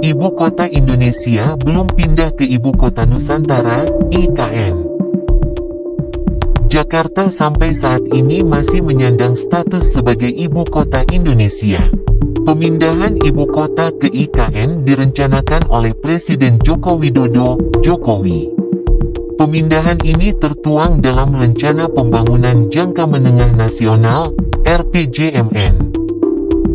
Ibu kota Indonesia belum pindah ke Ibu Kota Nusantara, IKN. Jakarta sampai saat ini masih menyandang status sebagai Ibu Kota Indonesia. Pemindahan ibu kota ke IKN direncanakan oleh Presiden Joko Widodo, Jokowi. Pemindahan ini tertuang dalam Rencana Pembangunan Jangka Menengah Nasional, RPJMN,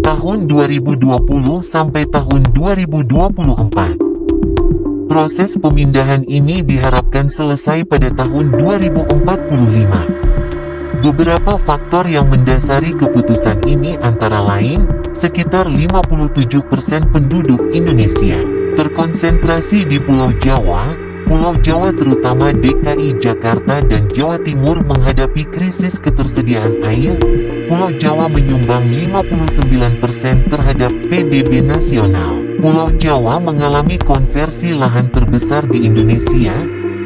tahun 2020 sampai tahun 2024. Proses pemindahan ini diharapkan selesai pada tahun 2045. Beberapa faktor yang mendasari keputusan ini antara lain, sekitar 57% penduduk Indonesia terkonsentrasi di Pulau Jawa. Pulau Jawa terutama DKI Jakarta dan Jawa Timur menghadapi krisis ketersediaan air. Pulau Jawa menyumbang 59% terhadap PDB nasional. Pulau Jawa mengalami konversi lahan terbesar di Indonesia,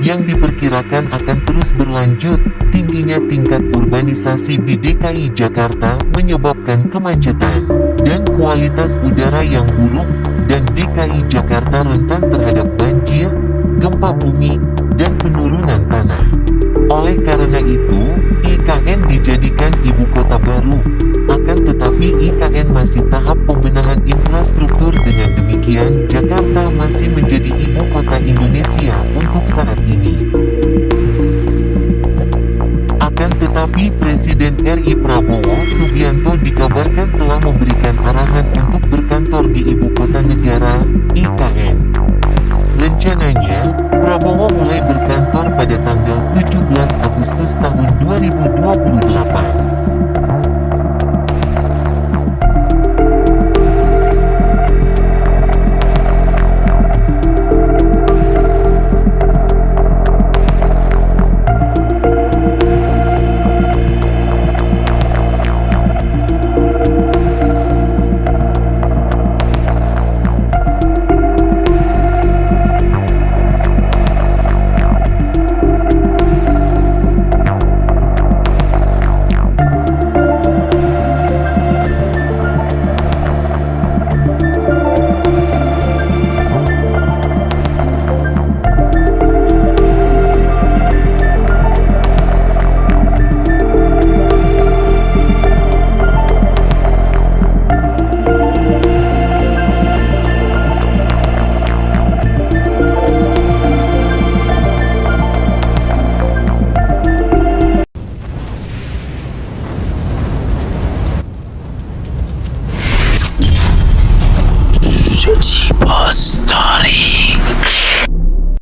yang diperkirakan akan terus berlanjut. Tingginya tingkat urbanisasi di DKI Jakarta menyebabkan kemacetan dan kualitas udara yang buruk, dan DKI Jakarta rentan terhadap banjir, gempa bumi, dan penurunan tanah. Oleh karena itu, IKN dijadikan ibu kota baru. Akan tetapi IKN masih tahap pembenahan infrastruktur. Dengan demikian, Jakarta masih menjadi ibu kota Indonesia untuk saat ini. Akan tetapi Presiden RI Prabowo Subianto dikabarkan telah memberikan arahan untuk berkantor di ibu kota negara, IKN. Rencananya, Prabowo mulai berkantor pada tanggal 17 Agustus tahun 2028.